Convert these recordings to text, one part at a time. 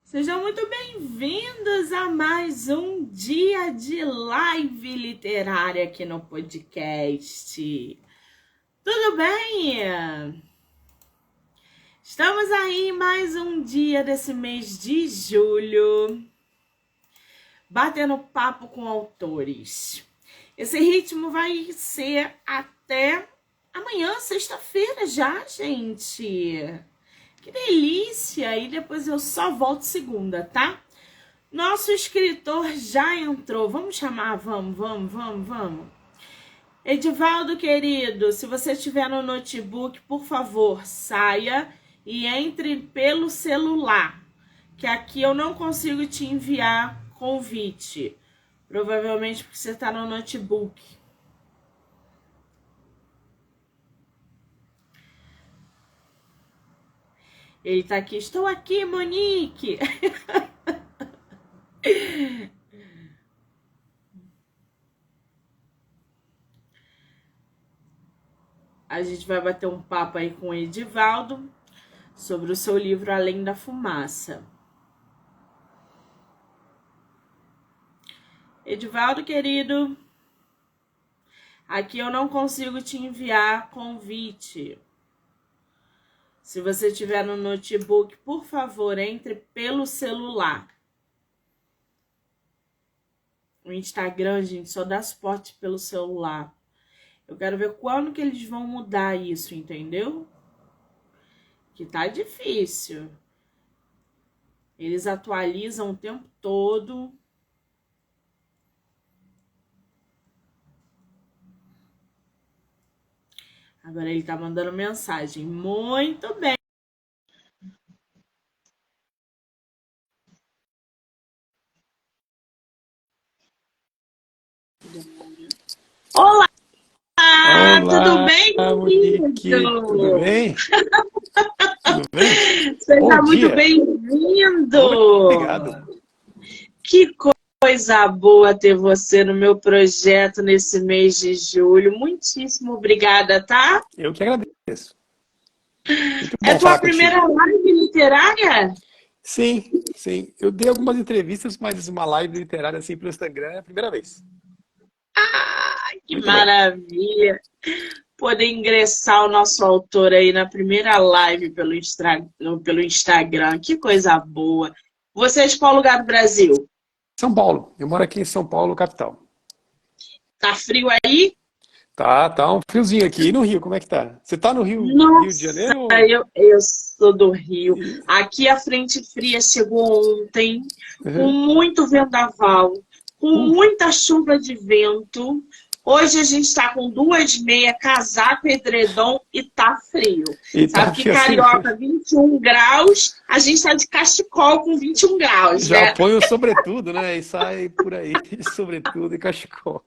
Sejam muito bem-vindos a mais um dia de live literária aqui no podcast. Tudo bem? Estamos aí em mais um dia desse mês de julho, batendo papo com autores. Esse ritmo vai ser até amanhã, sexta-feira já, gente. Que delícia! E depois eu só volto segunda, tá? Nosso escritor já entrou. Vamos chamar, vamos. Edivaldo, querido, se você estiver no notebook, por favor, saia e entre pelo celular, que aqui eu não consigo te enviar convite. Provavelmente porque você está no notebook. Ele tá aqui. Estou aqui, Monique. A gente vai bater um papo aí com o Edivaldo sobre o seu livro Além da Fumaça. Edivaldo, querido, aqui eu não consigo te enviar convite. Se você estiver no notebook, por favor, entre pelo celular. O Instagram, gente, só dá suporte pelo celular. Eu quero ver quando que eles vão mudar isso, entendeu? Que tá difícil. Eles atualizam o tempo todo. Agora ele tá mandando mensagem. Muito bem. Olá! Tudo Olá, bem, Monique, tudo querido? bem? Tudo bem? Seja Bom muito dia. bem-vindo! Obrigado. Que coisa boa ter você no meu projeto nesse mês de julho. Muitíssimo obrigada, tá? Eu que agradeço. Muito É bom tua falar contigo. primeira live literária? Sim. Eu dei algumas entrevistas, mas uma live literária assim pelo Instagram é a primeira vez. Que Muito bom. maravilha! Poder ingressar o nosso autor aí na primeira live pelo Instagram. Que coisa boa! Você é de qual lugar do Brasil? São Paulo. Eu moro aqui em São Paulo, capital. Tá frio aí? Tá um friozinho aqui. E no Rio, como é que tá? Você tá no Rio de Nossa, Janeiro? Ou... eu sou do Rio. e- Aqui a frente fria chegou ontem, com Uhum. muito vendaval, com Uh, muita chuva de vento. Hoje a gente está com duas meias, casaco, edredom e tá frio. e tá Sabe que frio assim carioca, mesmo. 21 graus, a gente tá de cachecol com 21 graus, Já né? põe o sobretudo, né? E sai por aí, sobretudo e cachecol.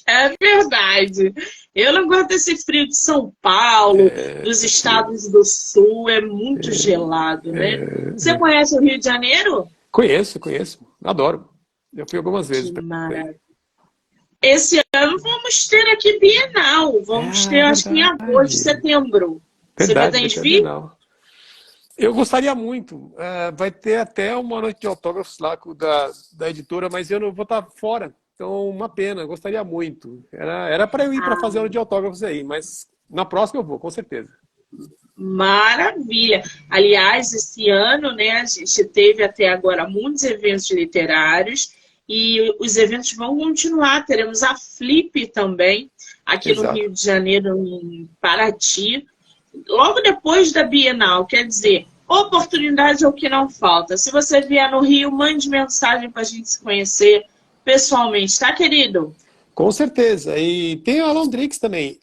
É verdade. Eu não gosto desse frio de São Paulo, dos É frio. estados do sul, é muito gelado, né? Você conhece o Rio de Janeiro? Conheço. Adoro. Já fui algumas vezes Que pra aí. maravilha. Esse ano vamos ter aqui Bienal. Vamos ter, É acho que em agosto, verdade. setembro. Você Verdade, vai pretende ter a vir? Bienal. Eu gostaria muito. Vai ter até uma noite de autógrafos lá da editora, mas eu não vou estar fora. Então, uma pena. Eu gostaria muito. Era para eu ir para fazer a noite de autógrafos aí, mas na próxima eu vou, com certeza. Maravilha. Aliás, esse ano, né, a gente teve até agora muitos eventos literários e os eventos vão continuar. Teremos a Flip também, aqui no Exato. Rio de Janeiro, em Paraty, logo depois da Bienal. Quer dizer, oportunidade é o que não falta. Se você vier no Rio, mande mensagem para a gente se conhecer pessoalmente, tá, querido? Com certeza. E tem a Londrix também.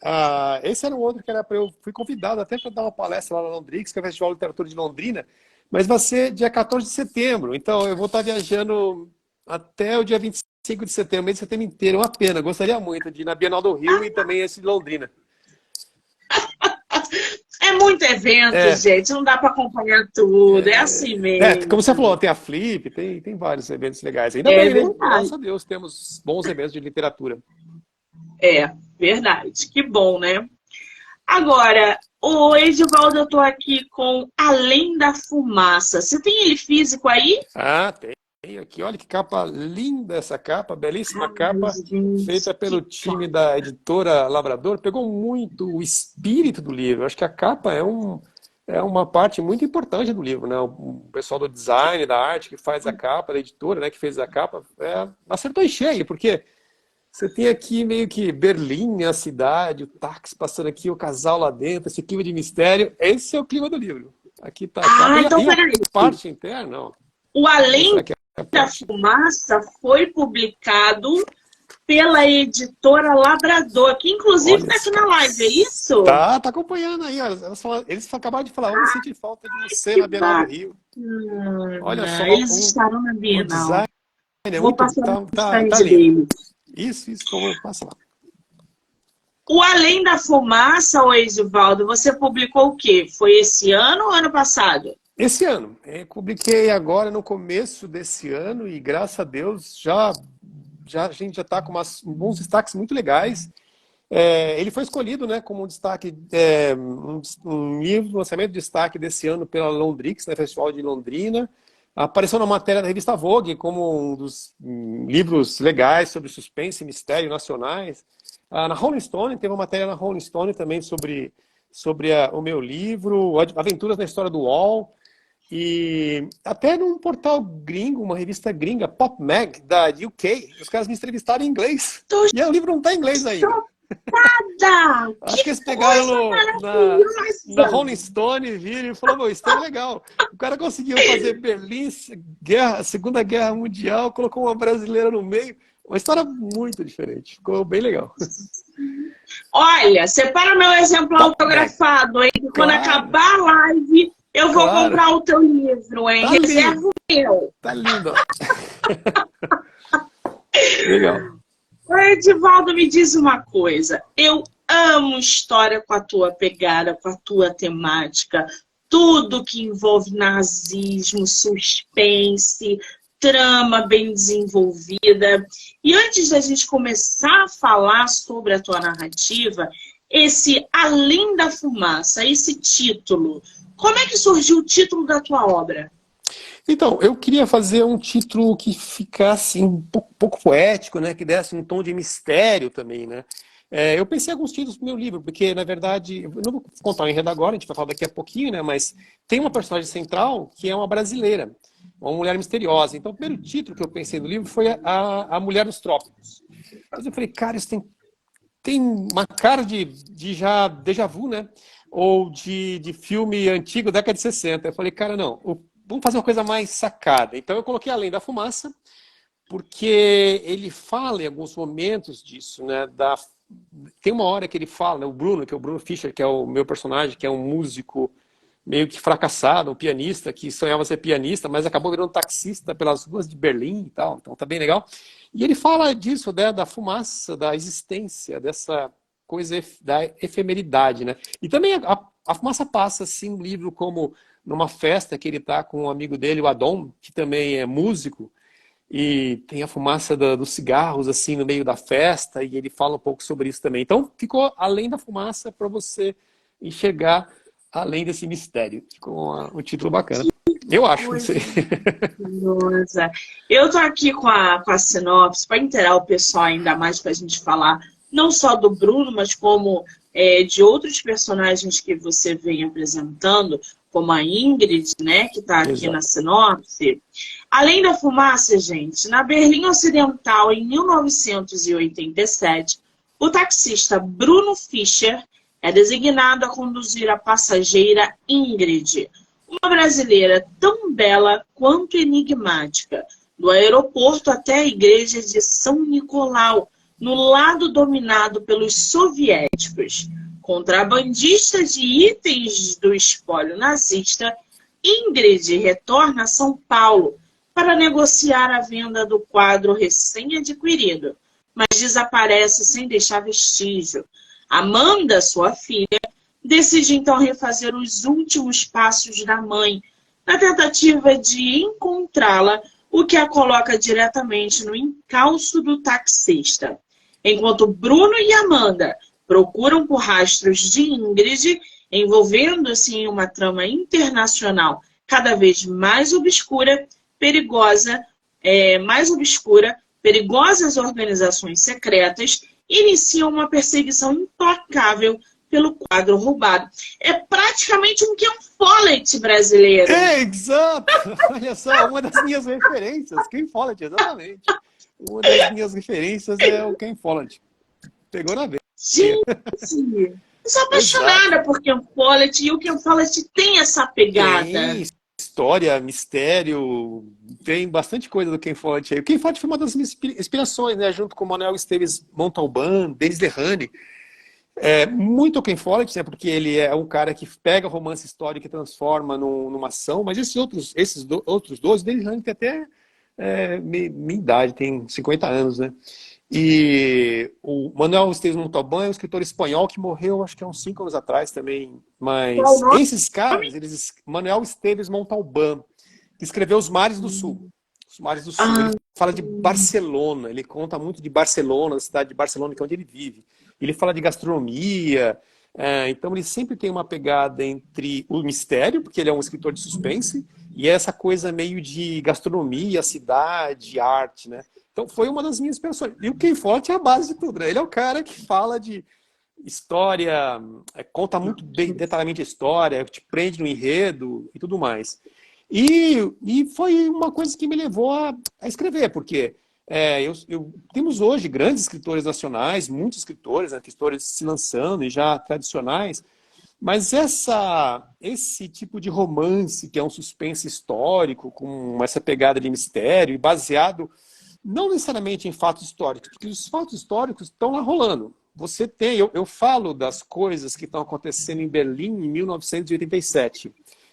Esse era um outro que era para eu fui convidado até para dar uma palestra lá na Londrix, que é o Festival de Literatura de Londrina, mas vai ser dia 14 de setembro. Então eu vou estar viajando até o dia 25 de setembro, mês de setembro inteiro. Uma pena. Gostaria muito de ir na Bienal do Rio e também esse de Londrina. É muito evento, É, gente, não dá para acompanhar tudo, é assim como você falou, mesmo. tem a Flip, tem vários eventos legais. Ainda É bem, né? Graças verdade. a Deus temos bons eventos de literatura. É verdade. Que bom, né? Agora, o Edivaldo, eu tô aqui com Além da Fumaça. Você tem ele físico aí? Ah, tem aqui. Olha que capa linda essa capa, belíssima Ai, capa, gente, feita pelo que time top. da editora Lavrador. Pegou muito o espírito do livro. Acho que a capa é uma parte muito importante do livro, né? O pessoal do design, da arte que faz a capa, da editora, né, que fez a capa, acertou em cheio, porque você tem aqui meio que Berlim, a cidade, o táxi passando aqui, o casal lá dentro, esse clima de mistério. Esse é o clima do livro. Aqui tá a capa. Ah, E a, então e a peraí. parte interna, ó. O Vou mostrar Além aqui a da parte. Fumaça foi publicado pela editora Labrador, que inclusive Olha está aqui só. na live, é isso? Tá acompanhando aí, ó. Eles acabaram de falar, vamos sentir falta de você Que na Bienal do Rio. Olha bacana. só, Eles estarão na o Bienal. design é Vou muito. passar no Tá stand lindo. dele. Isso, por favor, passa lá. O Além da Fumaça, ô Edivaldo, você publicou o quê? Foi esse ano ou ano passado? Esse ano, publiquei agora no começo desse ano e graças a Deus a gente já está com bons destaques muito legais. Ele foi escolhido, né, como um destaque, um livro, lançamento de destaque desse ano pela Londrix, né, Festival de Londrina. Apareceu na matéria da revista Vogue como um dos livros legais sobre suspense e mistério nacionais. Na Rolling Stone, teve uma matéria na Rolling Stone também sobre o meu livro, Aventuras na História do UOL. E até num portal gringo, uma revista gringa, Pop Mag, da UK, os caras me entrevistaram em inglês. Tô E o livro não está em inglês ainda. chocada! Acho que Que eles pegaram coisa na maravilhosa! Rolling Stone, viram e falaram, isso é legal. O cara conseguiu fazer Berlim, Segunda Guerra Mundial, colocou uma brasileira no meio. Uma história muito diferente. Ficou bem legal. Olha, separa meu exemplar Pop Mag. autografado, hein? Que quando Claro, acabar a live, eu vou claro. comprar o teu livro, hein? Tá Reserva lindo. o meu. Tá lindo, ó. Legal. Ô, Edivaldo, me diz uma coisa. Eu amo história com a tua pegada, com a tua temática. Tudo que envolve nazismo, suspense, trama bem desenvolvida. E antes da gente começar a falar sobre a tua narrativa, esse Além da Fumaça, esse título, como é que surgiu o título da tua obra? Então, eu queria fazer um título que ficasse um pouco poético, né? Que desse um tom de mistério também, né? Eu pensei em alguns títulos pro meu livro, porque, na verdade, eu não vou contar o enredo agora, a gente vai falar daqui a pouquinho, né? Mas tem uma personagem central que é uma brasileira, uma mulher misteriosa. Então, o primeiro título que eu pensei no livro foi a Mulher dos Trópicos. Mas eu falei, cara, isso tem uma cara de já déjà vu, né? Ou de filme antigo, década de 60. Eu falei, cara, não, vamos fazer uma coisa mais sacada. Então eu coloquei Além da Fumaça, porque ele fala em alguns momentos disso, né? Tem uma hora que ele fala, né, o Bruno, que é o Bruno Fischer, que é o meu personagem, que é um músico meio que fracassado, um pianista que sonhava ser pianista, mas acabou virando taxista pelas ruas de Berlim e tal. Então tá bem legal. E ele fala disso, né, da fumaça, da existência, dessa coisa da efemeridade, né? E também a fumaça passa, assim, no livro como numa festa que ele está com um amigo dele, o Adon, que também é músico, e tem a fumaça dos cigarros, assim, no meio da festa, e ele fala um pouco sobre isso também. Então, ficou Além da Fumaça para você enxergar além desse mistério. Ficou um título bacana. Eu acho, não sei. Nossa. Eu tô aqui com a sinopse para inteirar o pessoal ainda mais para a gente falar não só do Bruno, mas como de outros personagens que você vem apresentando, como a Ingrid, né, que está aqui na Exato. sinopse. Além da Fumaça, gente, na Berlim Ocidental, em 1987, o taxista Bruno Fischer é designado a conduzir a passageira Ingrid, uma brasileira tão bela quanto enigmática, do aeroporto até a igreja de São Nicolau, no lado dominado pelos soviéticos. Contrabandista de itens do espólio nazista, Ingrid retorna a São Paulo para negociar a venda do quadro recém-adquirido, mas desaparece sem deixar vestígio. Amanda, sua filha, decide então refazer os últimos passos da mãe, na tentativa de encontrá-la, o que a coloca diretamente no encalço do taxista. Enquanto Bruno e Amanda procuram por rastros de Ingrid, envolvendo-se em uma trama internacional cada vez mais obscura, perigosas organizações secretas iniciam uma perseguição implacável pelo quadro roubado. É praticamente um Ken Follett brasileiro. É, exato! Olha só, uma das minhas referências, Ken Follett, exatamente. Uma das minhas referências é o Ken Follett. Pegou na veia. Gente, eu sou apaixonada Exato. por Ken Follett, e o Ken Follett tem essa pegada. Tem história, mistério, tem bastante coisa do Ken Follett aí. O Ken Follett foi uma das minhas inspirações, né? Junto com o Manuel Esteves Montalbán, Denis Derrani. Muito o Ken Follett, né? Porque ele é um cara que pega romance histórico e transforma numa ação, mas esses outros dois, Denis Derrani tem até minha idade, tem 50 anos, né? E o Manuel Esteves Montalbán é um escritor espanhol que morreu, acho que há uns 5 anos atrás também. Qual o Mas nome? esses caras, Manuel Esteves Montalbán, que escreveu Os Mares do Sul. Os Mares do Sul. Ele fala de Barcelona, ele conta muito de Barcelona, da cidade de Barcelona, que é onde ele vive. Ele fala de gastronomia. Então ele sempre tem uma pegada entre o mistério, porque ele é um escritor de suspense, e essa coisa meio de gastronomia, cidade, arte, né? Então foi uma das minhas inspirações. E o Ken Follett é a base de tudo, né? Ele é o cara que fala de história, conta muito bem, detalhadamente a história, te prende no enredo e tudo mais. E foi uma coisa que me levou a escrever, porque temos hoje grandes escritores nacionais, muitos escritores, né, escritores se lançando e já tradicionais, mas esse tipo de romance, que é um suspense histórico, com essa pegada de mistério, e baseado não necessariamente em fatos históricos, porque os fatos históricos estão lá rolando. Você tem, eu falo das coisas que estão acontecendo em Berlim em 1987,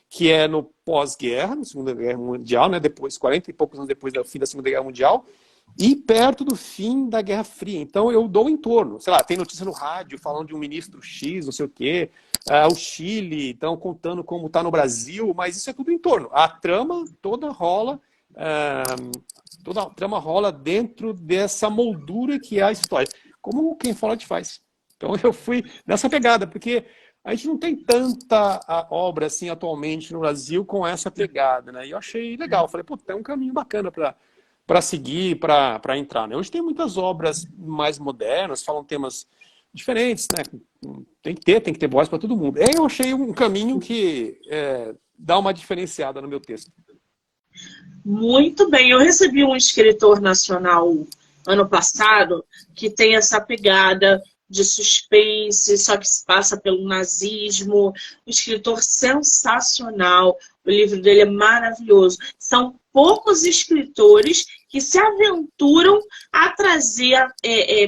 que é no pós-guerra, na Segunda Guerra Mundial, né, depois, 40 e poucos anos depois do fim da Segunda Guerra Mundial, e perto do fim da Guerra Fria. Então eu dou um entorno. Sei lá, tem notícia no rádio falando de um ministro X, não sei o quê, o Chile, então contando como está no Brasil, mas isso é tudo em torno. A trama toda rola, toda a trama rola dentro dessa moldura que é a história. Como quem fala te faz. Então eu fui nessa pegada, porque a gente não tem tanta obra assim atualmente no Brasil com essa pegada, né? E eu achei legal. Falei, pô, tem um caminho bacana para seguir, para entrar, né? Hoje tem muitas obras mais modernas, falam temas diferentes, né? Tem que ter voz para todo mundo. Eu achei um caminho que dá uma diferenciada no meu texto. Muito bem. Eu recebi um escritor nacional ano passado que tem essa pegada de suspense, só que se passa pelo nazismo. Um escritor sensacional. O livro dele é maravilhoso. São poucos escritores que se aventuram a trazer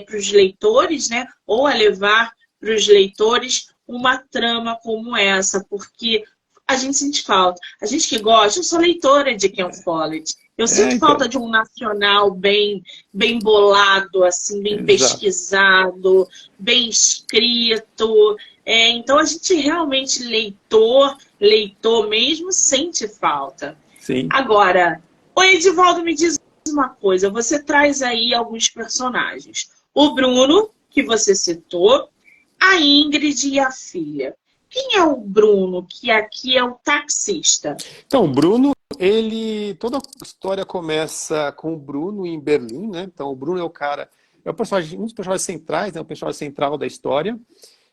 para os leitores, né, ou a levar para os leitores uma trama como essa, porque a gente sente falta. A gente que gosta, eu sou leitora de Ken Follett. Eu sinto falta de um nacional bem bolado, assim, bem pesquisado, bem escrito. Então a gente realmente, leitor mesmo, sente falta. Sim. Agora, o Edivaldo, me diz uma coisa. Você traz aí alguns personagens. O Bruno, que você citou, a Ingrid e a filha. Quem é o Bruno, que aqui é o taxista? Então, o Bruno, toda a história começa com o Bruno em Berlim, né? Então, o Bruno é o cara, um dos personagens centrais, né? O personagem central da história.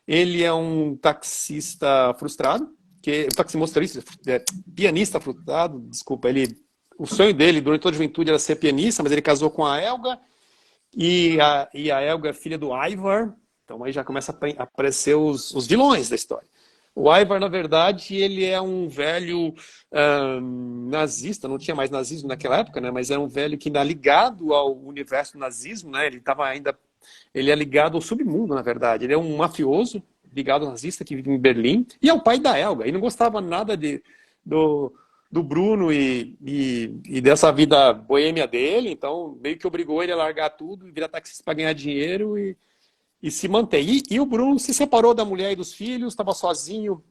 Ele é um taxista frustrado, motorista, pianista frustrado, desculpa, o sonho dele durante toda a juventude era ser pianista, mas ele casou com a Helga, e a Helga é filha do Ivar, então aí já começa a aparecer os vilões da história. O Ivar, na verdade, ele é um velho nazista, não tinha mais nazismo naquela época, né? Mas era um velho que ainda ligado ao universo do nazismo, né? Ele é ligado ao submundo, na verdade. Ele é um mafioso ligado ao nazista que vive em Berlim, e é o pai da Helga. Ele não gostava nada do Bruno e dessa vida boêmia dele, então meio que obrigou ele a largar tudo e virar taxista para ganhar dinheiro e se manter. E o Bruno se separou da mulher e dos filhos, estava sozinho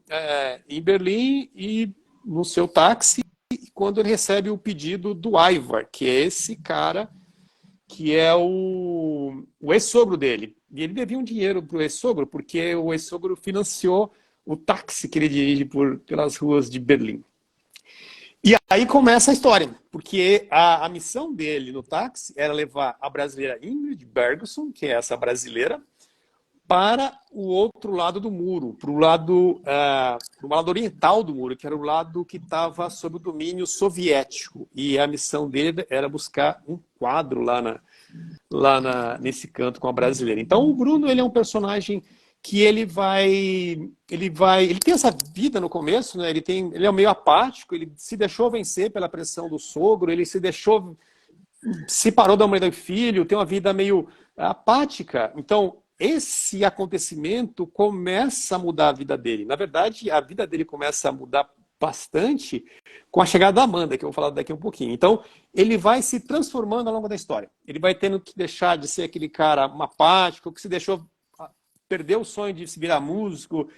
em Berlim e no seu táxi, quando ele recebe o pedido do Ivar, que é esse cara que é o o ex-sogro dele. E ele devia um dinheiro para o ex-sogro, porque o ex-sogro financiou o táxi que ele dirige pelas ruas de Berlim. E aí começa a história, porque a missão dele no táxi era levar a brasileira Ingrid Bergson, que é essa brasileira, para o outro lado do muro, para o lado oriental do muro, que era o lado que estava sob o domínio soviético. E a missão dele era buscar um quadro nesse canto com a brasileira. Então o Bruno, ele é um personagem que ele tem essa vida no começo, né? Ele é meio apático, ele se deixou vencer pela pressão do sogro, ele se parou da mãe do filho, tem uma vida meio apática. Então esse acontecimento começa a mudar a vida dele. Na verdade, a vida dele começa a mudar bastante com a chegada da Amanda, que eu vou falar daqui um pouquinho. Então, ele vai se transformando ao longo da história. Ele vai tendo que deixar de ser aquele cara apático, que perdeu o sonho de se virar músico,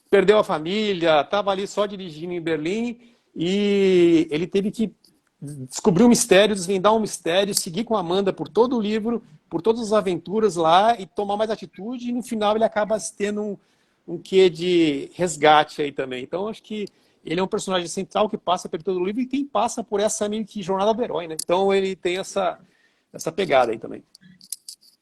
perdeu a família, estava ali só dirigindo em Berlim, e ele teve que descobrir um mistério, desvendar um mistério, seguir com a Amanda por todo o livro, por todas as aventuras lá, e tomar mais atitude, e no final ele acaba tendo um quê de resgate aí também. Então, acho que ele é um personagem central que passa por todo o livro e quem passa por essa meio que jornada do herói, né? Então ele tem essa pegada aí também.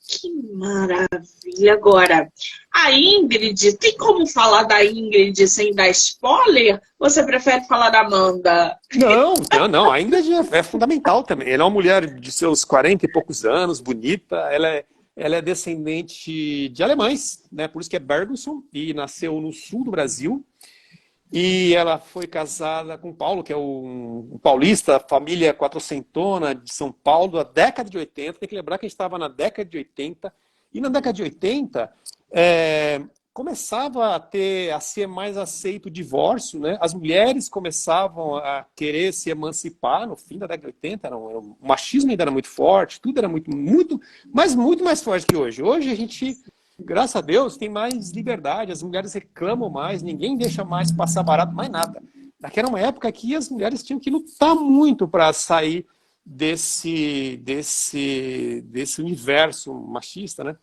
Que maravilha! Agora, a Ingrid, tem como falar da Ingrid sem dar spoiler? Ou você prefere falar da Amanda? Não, a Ingrid é fundamental também. Ela é uma mulher de seus 40 e poucos anos, bonita, ela é descendente de alemães, né? Por isso que é Bergson, e nasceu no sul do Brasil. E ela foi casada com Paulo, que é um paulista, família quatrocentona de São Paulo, da década de 80. Tem que lembrar que a gente estava na década de 80. E na década de 80, começava a ser mais aceito o divórcio, né? As mulheres começavam a querer se emancipar no fim da década de 80. O machismo ainda era muito forte, tudo era muito mais forte que hoje. Hoje a gente... Graças a Deus, tem mais liberdade, as mulheres reclamam mais, ninguém deixa mais passar barato, mais nada. Naquela uma época que as mulheres tinham que lutar muito para sair desse universo machista, né?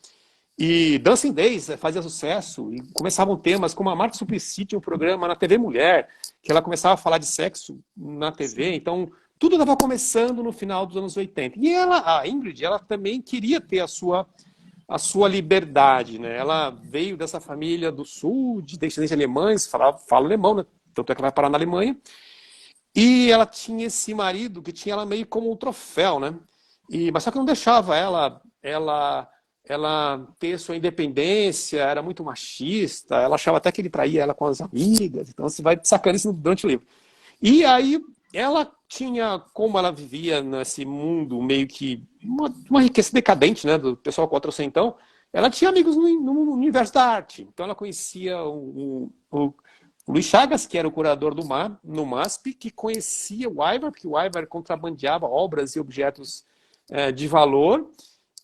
E Dancing Days fazia sucesso, e começavam temas como a Marta Suplicy tinha um programa na TV Mulher, que ela começava a falar de sexo na TV, então tudo estava começando no final dos anos 80. E a Ingrid, ela também queria ter a sua liberdade, né? Ela veio dessa família do sul, de descendentes alemães, fala alemão, né? Tanto é que ela vai parar na Alemanha. E ela tinha esse marido que tinha ela meio como um troféu, né? Mas só que não deixava ela ter sua independência, era muito machista, ela achava até que ele traía ela com as amigas, então você vai sacando isso durante o livro. E aí ela tinha, como ela vivia nesse mundo meio que uma riqueza decadente, né, do pessoal quatrocentão, ela tinha amigos no universo da arte. Então ela conhecia o Luiz Chagas, que era o curador no MASP, que conhecia o Ivar, porque o Ivar contrabandeava obras e objetos de valor,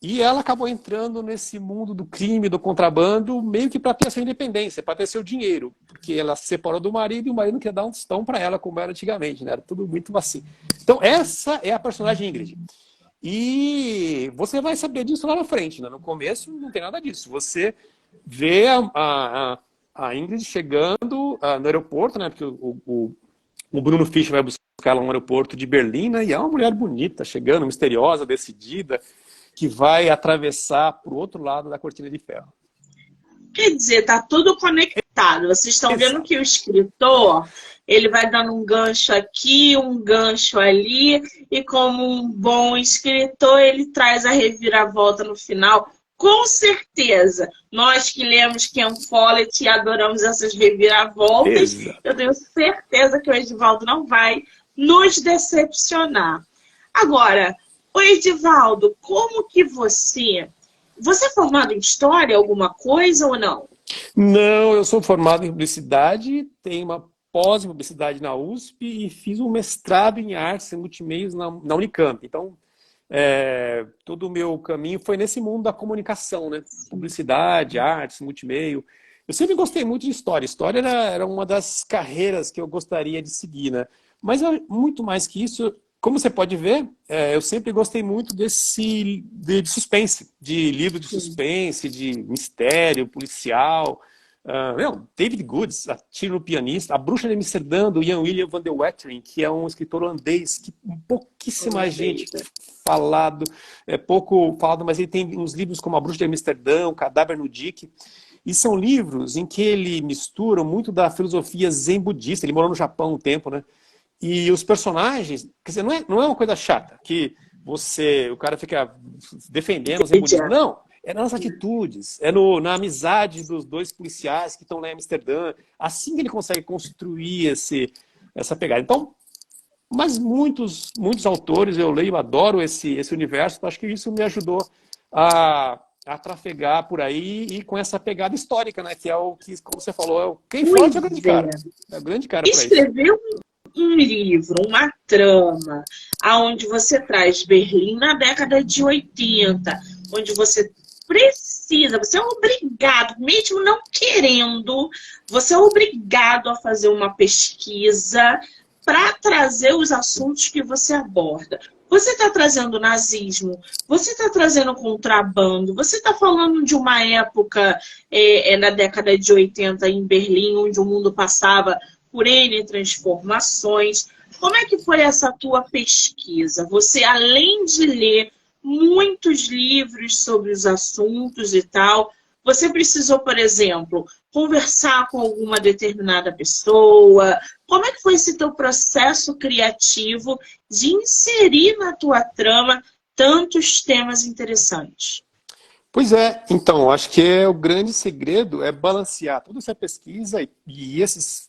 e ela acabou entrando nesse mundo do crime, do contrabando, meio que para ter a sua independência, para ter seu dinheiro, porque ela se separou do marido e o marido não queria dar um tostão para ela, como era antigamente, né? Era tudo muito assim. Então essa é a personagem Ingrid. E você vai saber disso lá na frente, né? No começo não tem nada disso. Você vê a Ingrid chegando no aeroporto, né? Porque o Bruno Fischer vai buscar ela no aeroporto de Berlim, né? E é uma mulher bonita, chegando, misteriosa, decidida, que vai atravessar para o outro lado da cortina de ferro. Quer dizer, tá tudo conectado. Vocês estão vendo que o escritor, ele vai dando um gancho aqui, um gancho ali, e como um bom escritor, ele traz a reviravolta no final. Com certeza, nós que lemos Ken Follett e adoramos essas reviravoltas, Exato. Eu tenho certeza que o Edivaldo não vai nos decepcionar. Agora, ô Edivaldo, como que você é formado em história, alguma coisa ou não? Não, eu sou formado em publicidade, tenho uma pós em publicidade na USP e fiz um mestrado em artes e multimeios na Unicamp. Então, todo o meu caminho foi nesse mundo da comunicação, né? Publicidade, artes, multimeio. Eu sempre gostei muito de história. História era uma das carreiras que eu gostaria de seguir, né? Mas muito mais que isso, como você pode ver, eu sempre gostei muito de suspense, de livro de Sim. suspense, de mistério, policial. David Goods, A Tiro no Pianista, A Bruxa de Amsterdã, do Jan William van der Wetering, que é um escritor holandês que pouquíssima gente Holandesa. falado, pouco falado, mas ele tem uns livros como A Bruxa de Amsterdã, O Cadáver no Dique, e são livros em que ele mistura muito da filosofia zen budista. Ele morou no Japão um tempo, né? E os personagens, quer dizer, não é uma coisa chata, que o cara fica defendendo o zen budismo. Veja. Não, é nas atitudes, na amizade dos dois policiais que estão lá em Amsterdã. Assim que ele consegue construir essa pegada. Então, mas muitos autores eu leio, adoro esse universo, então acho que isso me ajudou a trafegar por aí e com essa pegada histórica, né? Que é o que, como você falou, quem Pois forte é o grande é. cara. É o grande cara para isso. Escrever um livro, uma trama, aonde você traz Berlim na década de 80, onde você precisa, você é obrigado, mesmo não querendo, você é obrigado a fazer uma pesquisa para trazer os assuntos que você aborda. Você está trazendo nazismo, você está trazendo contrabando, você está falando de uma época na década de 80 em Berlim, onde o mundo passava por N transformações. Como é que foi essa tua pesquisa? Você, além de ler muitos livros sobre os assuntos e tal, você precisou, por exemplo, conversar com alguma determinada pessoa? Como é que foi esse teu processo criativo de inserir na tua trama tantos temas interessantes? Pois é, então, acho que o grande segredo é balancear toda essa pesquisa e essas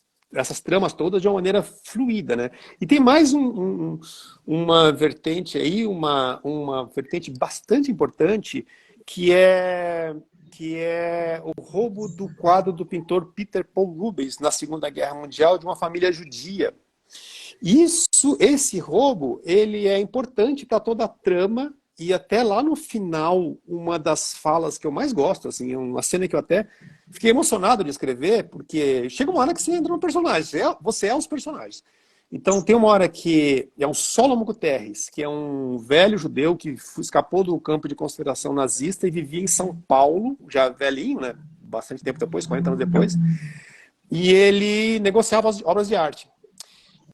tramas todas de uma maneira fluida, né? E tem mais uma vertente aí, uma vertente bastante importante, que é o roubo do quadro do pintor Peter Paul Rubens na Segunda Guerra Mundial de uma família judia. Esse roubo, ele é importante para toda a trama e até lá no final, uma das falas que eu mais gosto, assim, uma cena que eu até fiquei emocionado de escrever, porque chega uma hora que você entra no personagem, você é os personagens. Então tem uma hora que é um Solomon Guterres, que é um velho judeu que escapou do campo de concentração nazista e vivia em São Paulo, já velhinho, né? Bastante tempo depois, 40 anos depois, e ele negociava as obras de arte.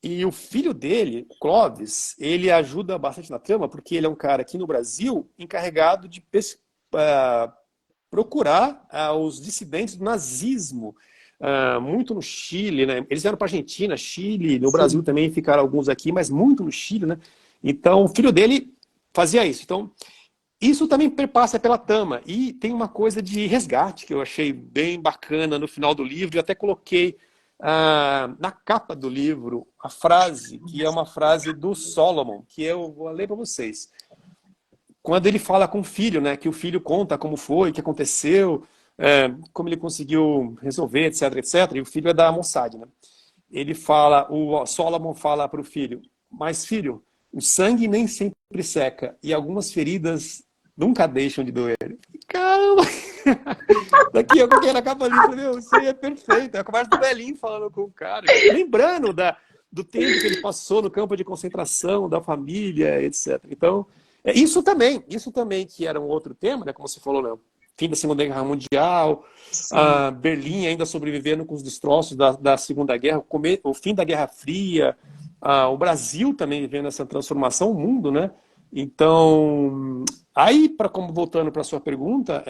E o filho dele, o Clóvis, ele ajuda bastante na trama, porque ele é um cara aqui no Brasil encarregado de procurar os dissidentes do nazismo, muito no Chile, né? Eles vieram para Argentina, Chile, no Brasil Sim. também ficaram alguns aqui, mas muito no Chile, né? Então, o filho dele fazia isso. Então, isso também perpassa pela trama. E tem uma coisa de resgate que eu achei bem bacana no final do livro. Eu até coloquei na capa do livro a frase, que é uma frase do Solomon, que eu vou ler para vocês. Quando ele fala com o filho, né, que o filho conta como foi, o que aconteceu, como ele conseguiu resolver, etc, etc. E o filho é da Mossad, né? O Solomon fala para o filho, mas filho, o sangue nem sempre seca e algumas feridas nunca deixam de doer. Caramba! Daqui eu coloquei na capa ali e falei, meu, isso aí é perfeito. É a conversa do velhinho falando com o cara. Lembrando do tempo que ele passou no campo de concentração, da família, etc. Então, isso também que era um outro tema, né, como você falou, né, fim da Segunda Guerra Mundial, Berlim ainda sobrevivendo com os destroços da Segunda Guerra, o fim da Guerra Fria, o Brasil também vivendo essa transformação, o mundo, né? Então, aí, voltando para a sua pergunta,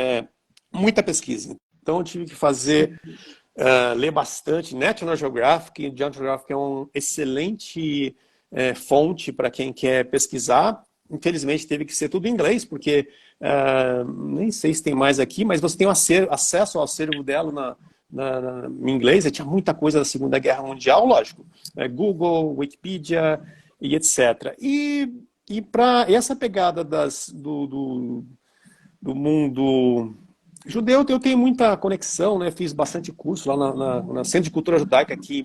muita pesquisa. Então, eu tive que ler bastante. National Geographic é um excelente fonte para quem quer pesquisar. Infelizmente, teve que ser tudo em inglês, porque nem sei se tem mais aqui, mas você tem acesso ao acervo dela em inglês. Tinha muita coisa da Segunda Guerra Mundial, lógico. Google, Wikipedia e etc. E para essa pegada do mundo judeu, eu tenho muita conexão, né? Fiz bastante curso lá na Centro de Cultura Judaica aqui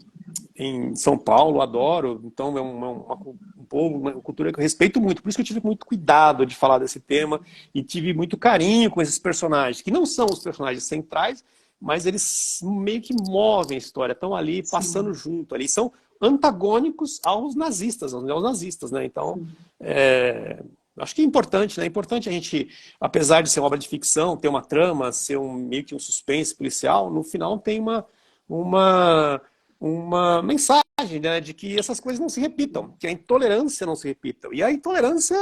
em São Paulo, adoro. Então é um povo, uma cultura que eu respeito muito. Por isso que eu tive muito cuidado de falar desse tema e tive muito carinho com esses personagens, que não são os personagens centrais, mas eles meio que movem a história, estão ali passando junto ali. São antagônicos aos nazistas, aos neonazistas, né? Então, acho que é importante, né? É importante a gente, apesar de ser uma obra de ficção, ter uma trama, ser meio que um suspense policial, no final tem uma mensagem, né, de que essas coisas não se repitam, que a intolerância não se repita. E a intolerância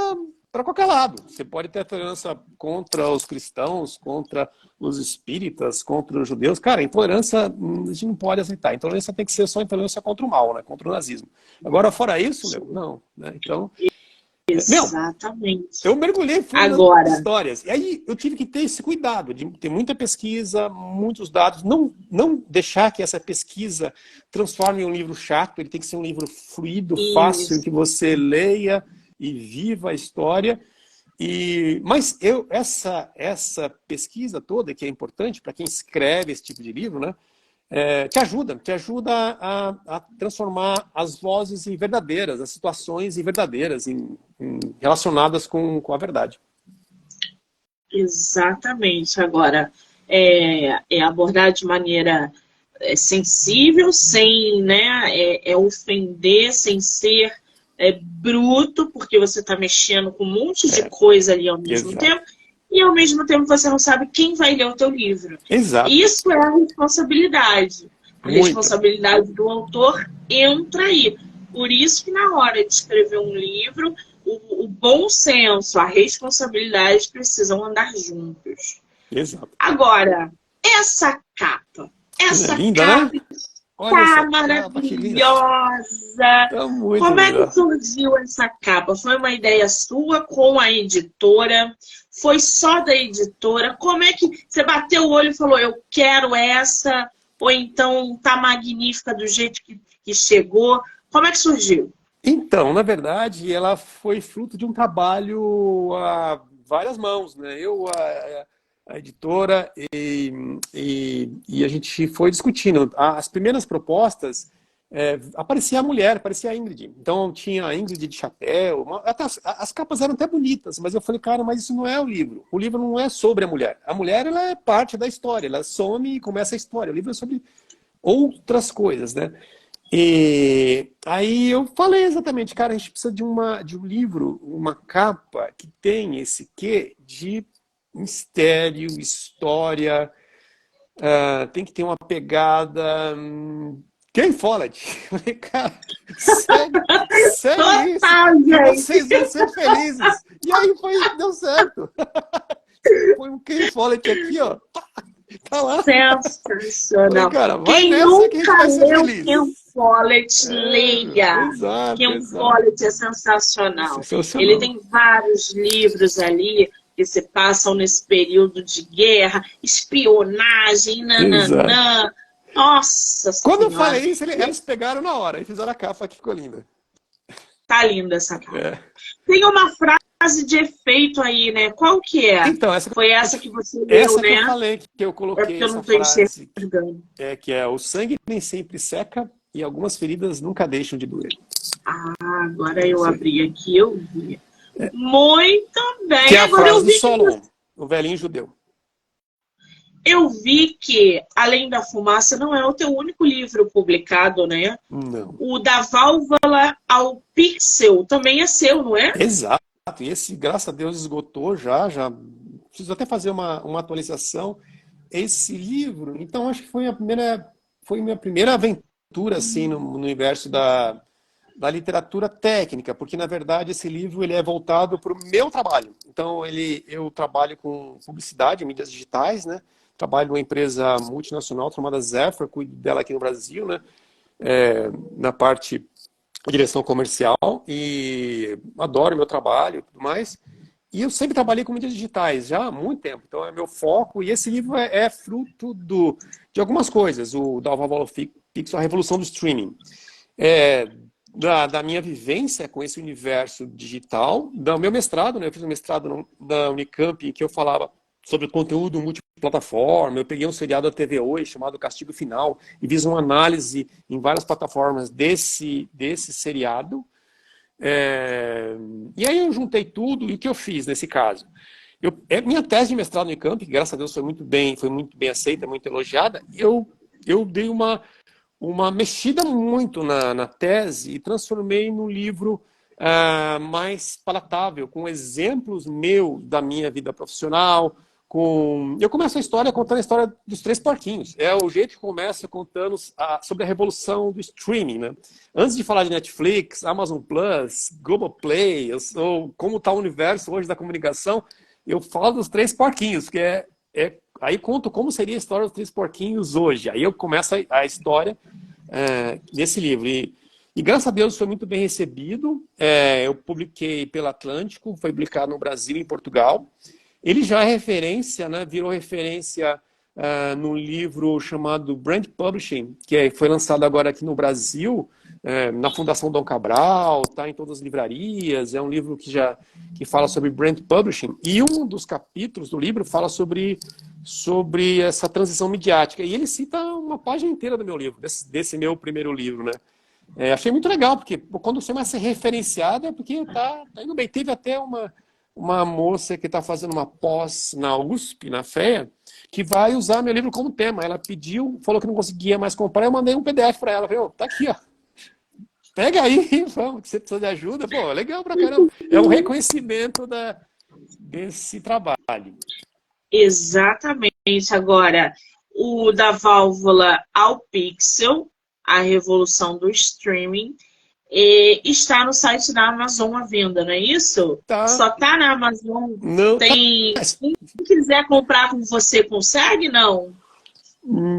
para qualquer lado. Você pode ter a tolerância contra os cristãos, contra os espíritas, contra os judeus. Cara, a intolerância a gente não pode aceitar. A intolerância tem que ser só intolerância contra o mal, né, contra o nazismo. Agora, fora isso, não. Né? Então, exatamente. Eu mergulhei fundo nas histórias. E aí eu tive que ter esse cuidado de ter muita pesquisa, muitos dados, não deixar que essa pesquisa transforme em um livro chato. Ele tem que ser um livro fluido, fácil, que você leia e viva a história. Mas essa pesquisa toda, que é importante para quem escreve esse tipo de livro, né? Te ajuda a transformar as vozes em verdadeiras, as situações em verdadeiras, relacionadas com a verdade. Exatamente. Agora, abordar de maneira sensível, sem ofender, sem ser bruto, porque você está mexendo com um monte de coisa ali ao mesmo tempo. E, ao mesmo tempo, você não sabe quem vai ler o teu livro. Exato. Isso é a responsabilidade. A responsabilidade do autor entra aí. Por isso que, na hora de escrever um livro, o bom senso, a responsabilidade precisam andar juntos. Exato. Agora, essa capa. Essa linda, capa né? Tá maravilhosa. Como é que surgiu essa capa? Foi uma ideia sua com a editora? Foi só da editora? Como é que você bateu o olho e falou, eu quero essa? Ou então tá magnífica do jeito que chegou? Como é que surgiu? Então, na verdade, ela foi fruto de um trabalho a várias mãos, né? A editora e a gente foi discutindo. As primeiras propostas, aparecia a mulher, aparecia a Ingrid. Então tinha a Ingrid de chapéu, as capas eram até bonitas, mas eu falei, cara, mas isso não é o livro. O livro não é sobre a mulher. A mulher, ela é parte da história, ela some e começa a história. O livro é sobre outras coisas, né? E aí eu falei exatamente, cara, a gente precisa de um livro, uma capa que tem esse quê de mistério, história, tem que ter uma pegada. Ken Follett. Falei, cara, segue isso, e vocês vão ser felizes. E aí deu certo. Põe um Ken Follett aqui, ó. Tá lá. Sensacional. Falei, cara, vai quem nessa que a gente vai ser leu feliz. Ken Follett, leia. Exato, Ken Follett é sensacional. Ele tem vários livros ali que se passam nesse período de guerra, espionagem, nananã. Nossa Quando Senhora. eu falei isso, eles pegaram na hora e fizeram a capa que ficou linda. Tá linda essa capa. Tem uma frase de efeito aí, né? Qual que é? Então, foi essa que você leu, essa né? que eu falei, que eu coloquei eu não essa tô frase. Que é o sangue nem sempre seca e algumas feridas nunca deixam de doer. Agora eu abri aqui, eu vi. Muito bem. Que é a agora frase do Solon, o velhinho judeu. Eu vi que, Além da Fumaça, não é o teu único livro publicado, né? Não. O Da Válvula ao Pixel também é seu, não é? Exato. E esse, graças a Deus, esgotou já. Preciso até fazer uma atualização. Esse livro, então, acho que foi minha primeira aventura assim, no universo da literatura técnica, porque, na verdade, esse livro ele é voltado para o meu trabalho. Então, eu trabalho com publicidade, mídias digitais, né? Trabalho numa empresa multinacional chamada Zephyr, cuido dela aqui no Brasil, né? Na parte de direção comercial, e adoro meu trabalho e tudo mais. E eu sempre trabalhei com mídias digitais, já há muito tempo. Então, é meu foco, e esse livro é fruto de algumas coisas. O Da Válvula ao Pixel, a revolução do streaming. Da minha vivência com esse universo digital, do meu mestrado, né? Eu fiz um mestrado da Unicamp em que eu falava sobre conteúdo multiplataforma. Eu peguei um seriado da TV hoje chamado Castigo Final e fiz uma análise em várias plataformas desse seriado. E aí eu juntei tudo e o que eu fiz nesse caso? Minha tese de mestrado no Unicamp, que graças a Deus foi muito bem aceita, muito elogiada, eu dei uma uma mexida muito na tese e transformei num livro mais palatável, com exemplos da minha vida profissional. Eu começo a história contando a história dos três porquinhos. É o jeito que começa contando sobre a revolução do streaming, né? Antes de falar de Netflix, Amazon Plus, Globoplay, ou como está o universo hoje da comunicação, eu falo dos três porquinhos, que aí conto como seria a história dos três porquinhos hoje. Aí eu começo a história nesse livro. E graças a Deus foi muito bem recebido. Eu publiquei pela Atlântico, foi publicado no Brasil e em Portugal. Ele já é referência, né? Virou referência num livro chamado Brand Publishing, que foi lançado agora aqui no Brasil, na Fundação Dom Cabral, está em todas as livrarias. É um livro que fala sobre Brand Publishing. E um dos capítulos do livro fala sobre essa transição midiática. E ele cita uma página inteira do meu livro, desse meu primeiro livro, né? Achei muito legal, porque quando você vai ser referenciado é porque tá indo bem. Teve até uma moça que está fazendo uma pós na USP, na FEA, que vai usar meu livro como tema. Ela pediu, falou que não conseguia mais comprar, eu mandei um PDF para ela. Falei, tá aqui, ó. Pega aí, vamos, que você precisa de ajuda. Pô, legal pra caramba. É um reconhecimento desse trabalho. Exatamente. Agora, o da válvula ao pixel, a revolução do streaming, está no site da Amazon à venda, não é isso? Tá. Só tá na Amazon. Não, Tem. Quem quiser comprar com você, consegue? Não?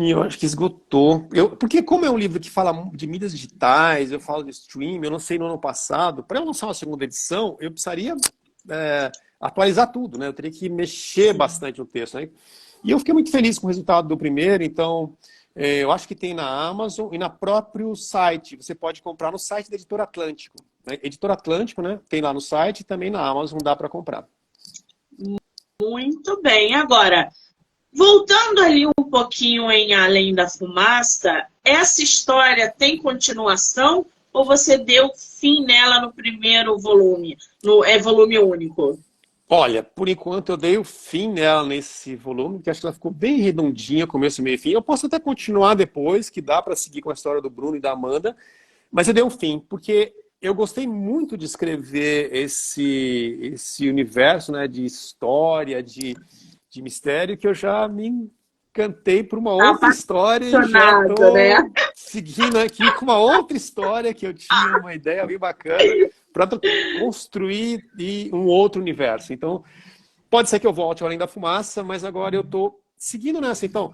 Eu acho que esgotou. Porque como é um livro que fala de mídias digitais, eu falo de streaming, eu não sei no ano passado, para eu lançar uma segunda edição, eu precisaria atualizar tudo, né? Eu teria que mexer bastante no texto, né? E eu fiquei muito feliz com o resultado do primeiro, então eu acho que tem na Amazon e na próprio site. Você pode comprar no site da Editora Atlântico. Né? Editora Atlântico, né? Tem lá no site e também na Amazon dá para comprar. Muito bem. Agora, voltando ali um pouquinho em Além da Fumaça, essa história tem continuação ou você deu fim nela no primeiro volume? É volume único? Olha, por enquanto eu dei o fim nela nesse volume, porque acho que ela ficou bem redondinha, começo, meio e fim. Eu posso até continuar depois, que dá para seguir com a história do Bruno e da Amanda, mas eu dei um fim, porque eu gostei muito de escrever esse universo, né, de história, de mistério, que eu já me encantei por uma outra história e já estou seguindo aqui com uma outra história que eu tinha uma ideia bem bacana para construir um outro universo. Então, pode ser que eu volte ao Além da Fumaça, mas agora eu estou seguindo nessa. Então,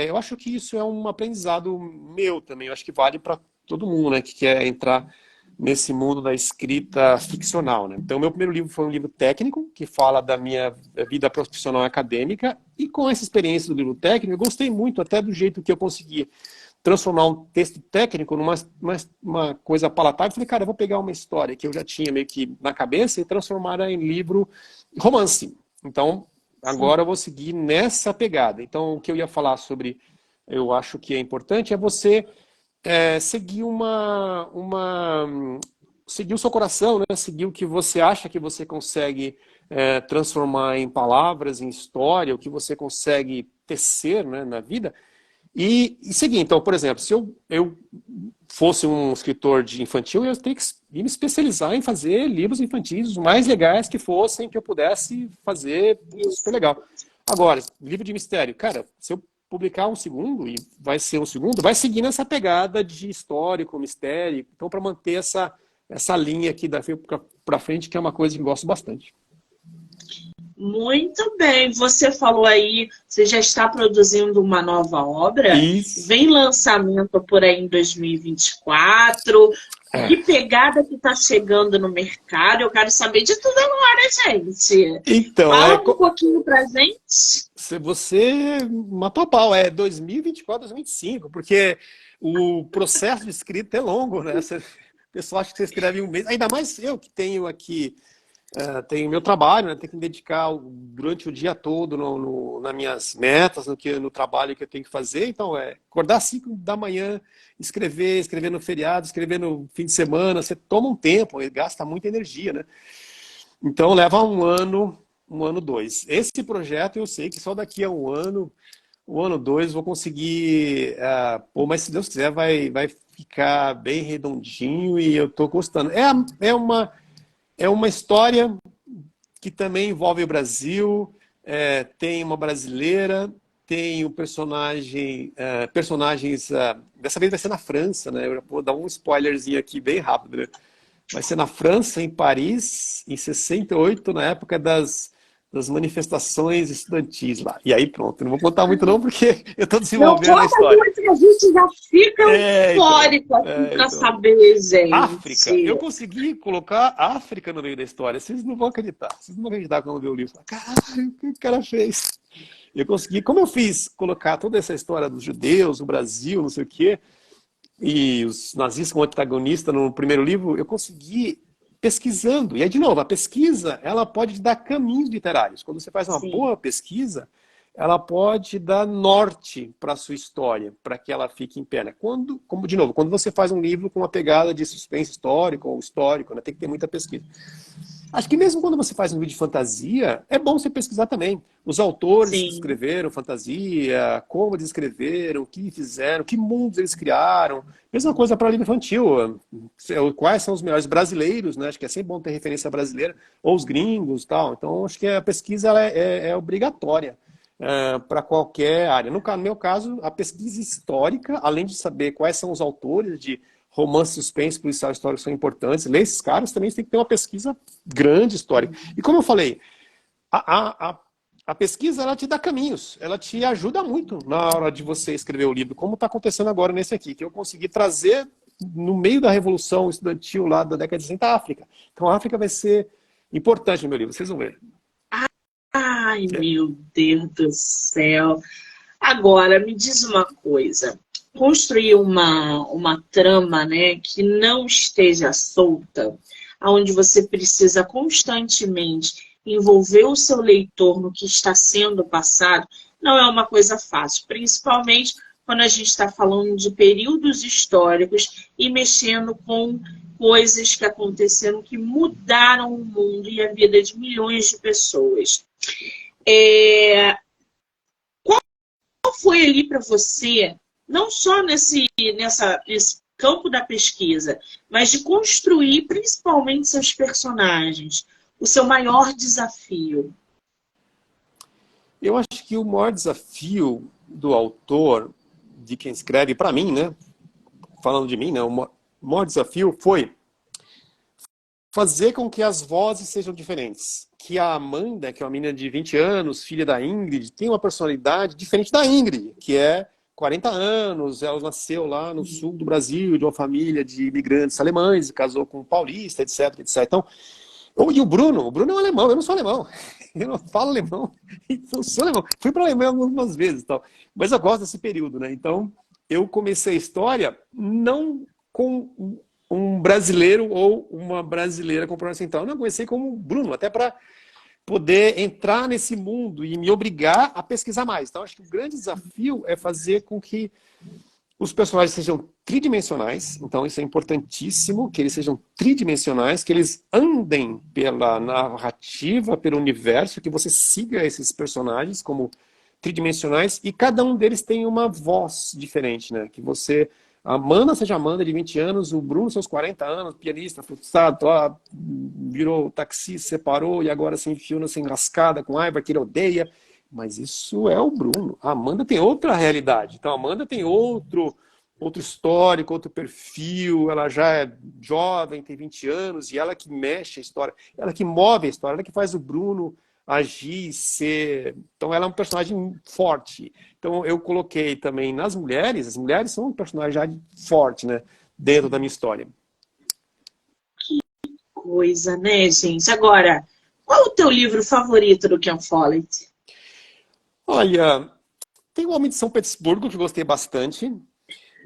eu acho que isso é um aprendizado meu também. Eu acho que vale para todo mundo, né, que quer entrar nesse mundo da escrita ficcional, né? Então, meu primeiro livro foi um livro técnico, que fala da minha vida profissional e acadêmica, e com essa experiência do livro técnico, eu gostei muito até do jeito que eu consegui transformar um texto técnico numa uma coisa palatável. Eu falei, cara, eu vou pegar uma história que eu já tinha meio que na cabeça e transformar em livro romance. Então, agora eu vou seguir nessa pegada. Então, o que eu ia falar sobre, eu acho que é importante, é você seguir seguir o seu coração, né? Seguir o que você acha que você consegue transformar em palavras, em história, o que você consegue tecer, né, na vida. E seguir. Então, por exemplo, se eu fosse um escritor de infantil, eu teria que me especializar em fazer livros infantis os mais legais que fossem, que eu pudesse fazer super legal. Agora, livro de mistério. Cara, se eu publicar um segundo, e vai ser um segundo, vai seguir nessa pegada de histórico, mistério. Então, para manter essa linha aqui da para frente, que é uma coisa que eu gosto bastante. Muito bem. Você falou aí, você já está produzindo uma nova obra. Isso. Vem lançamento por aí em 2024. Que pegada que está chegando no mercado? Eu quero saber de tudo agora, gente. Então, fala um pouquinho pra gente. Você matou a pau, é 2024, 2025, porque o processo de escrita é longo, né? O pessoal acha que você escreve em um mês, ainda mais eu que tenho aqui, tenho meu trabalho, né? Tenho que me dedicar durante o dia todo nas minhas metas, no trabalho que eu tenho que fazer. Então, acordar às 5 da manhã, escrever no feriado, escrever no fim de semana, você toma um tempo, gasta muita energia, né? Então, leva um ano, 2. Esse projeto eu sei que só daqui a um ano o ano 2 vou conseguir, mas se Deus quiser vai ficar bem redondinho e eu tô gostando. É uma história que também envolve o Brasil, tem uma brasileira, tem o personagem, personagens, dessa vez vai ser na França, né? Eu já vou dar um spoilerzinho aqui bem rápido, né? Vai ser na França, em Paris, em 68, na época das manifestações estudantis lá. E aí pronto, não vou contar muito não, porque eu estou Não desenvolvendo a conta história. muito que a gente já fica Então, eufórico aqui para então. saber, África, gente. eu consegui colocar África no meio da história. Vocês não vão acreditar. Vocês não vão acreditar quando ver o livro. Caralho, o que o cara fez? Eu consegui, como eu fiz, colocar toda essa história dos judeus, o Brasil, não sei o quê, e os nazistas como antagonista no primeiro livro, eu consegui pesquisando. E aí, de novo, a pesquisa, ela pode te dar caminhos literários. Quando você faz uma Sim, boa pesquisa, ela pode dar norte para a sua história, para que ela fique em pé, né? De novo, quando você faz um livro com uma pegada de suspense histórico ou histórico, né, tem que ter muita pesquisa. Acho que mesmo quando você faz um livro de fantasia, é bom você pesquisar também. Os autores que sim. escreveram fantasia, como eles escreveram, o que fizeram, que mundos eles criaram. Mesma coisa para livro infantil. Quais são os melhores brasileiros, né? Acho que é sempre bom ter referência brasileira, ou os gringos tal. Então, acho que a pesquisa ela é obrigatória para qualquer área. No meu caso, a pesquisa histórica, além de saber quais são os autores de romance, suspense, policial histórico são importantes. Ler esses caras também tem que ter uma pesquisa grande histórica. E como eu falei, a pesquisa ela te dá caminhos, ela te ajuda muito na hora de você escrever o livro, como está acontecendo agora nesse aqui, que eu consegui trazer no meio da revolução estudantil lá da década de 60 a África. Então a África vai ser importante no meu livro, vocês vão ver. Ai, meu Deus do céu. Agora, me diz uma coisa. Construir uma trama, né, que não esteja solta, onde você precisa constantemente envolver o seu leitor no que está sendo passado, não é uma coisa fácil, principalmente quando a gente está falando de períodos históricos e mexendo com coisas que aconteceram que mudaram o mundo e a vida de milhões de pessoas. Qual foi ali para você, não só nesse campo da pesquisa, mas de construir principalmente seus personagens, o seu maior desafio? Eu acho que o maior desafio do autor, de quem escreve, para mim, né? Falando de mim, né? O maior desafio foi fazer com que as vozes sejam diferentes. Que a Amanda, que é uma menina de 20 anos, filha da Ingrid, tem uma personalidade diferente da Ingrid, que é 40 anos, ela nasceu lá no sul do Brasil, de uma família de imigrantes alemães, casou com um paulista, etc, etc. Então, e o Bruno é um alemão, eu não sou alemão, eu não falo alemão, eu sou alemão. Fui para a Alemanha algumas vezes, tal, mas eu gosto desse período, né? Então, eu comecei a história não com um brasileiro ou uma brasileira com problema central, não, comecei como Bruno, até para poder entrar nesse mundo e me obrigar a pesquisar mais. Então, acho que o grande desafio é fazer com que os personagens sejam tridimensionais, então isso é importantíssimo, que eles sejam tridimensionais, que eles andem pela narrativa, pelo universo, que você siga esses personagens como tridimensionais e cada um deles tem uma voz diferente, né? Que você, a Amanda seja Amanda de 20 anos, o Bruno seus 40 anos, pianista, frustrado, virou taxista, separou e agora se enfiou nessa enrascada com Aiva que ele odeia. Mas isso é o Bruno. A Amanda tem outra realidade. Então a Amanda tem outro histórico, outro perfil. Ela já é jovem, tem 20 anos, e ela que mexe a história, ela que move a história, ela que faz o Bruno agir, ser. Então ela é um personagem forte. Então eu coloquei também nas mulheres, as mulheres são um personagem forte, né? Dentro da minha história. Coisa, né, gente? Agora, qual o teu livro favorito do Ken Follett? Olha, tem o Homem de São Petersburgo, que eu gostei bastante.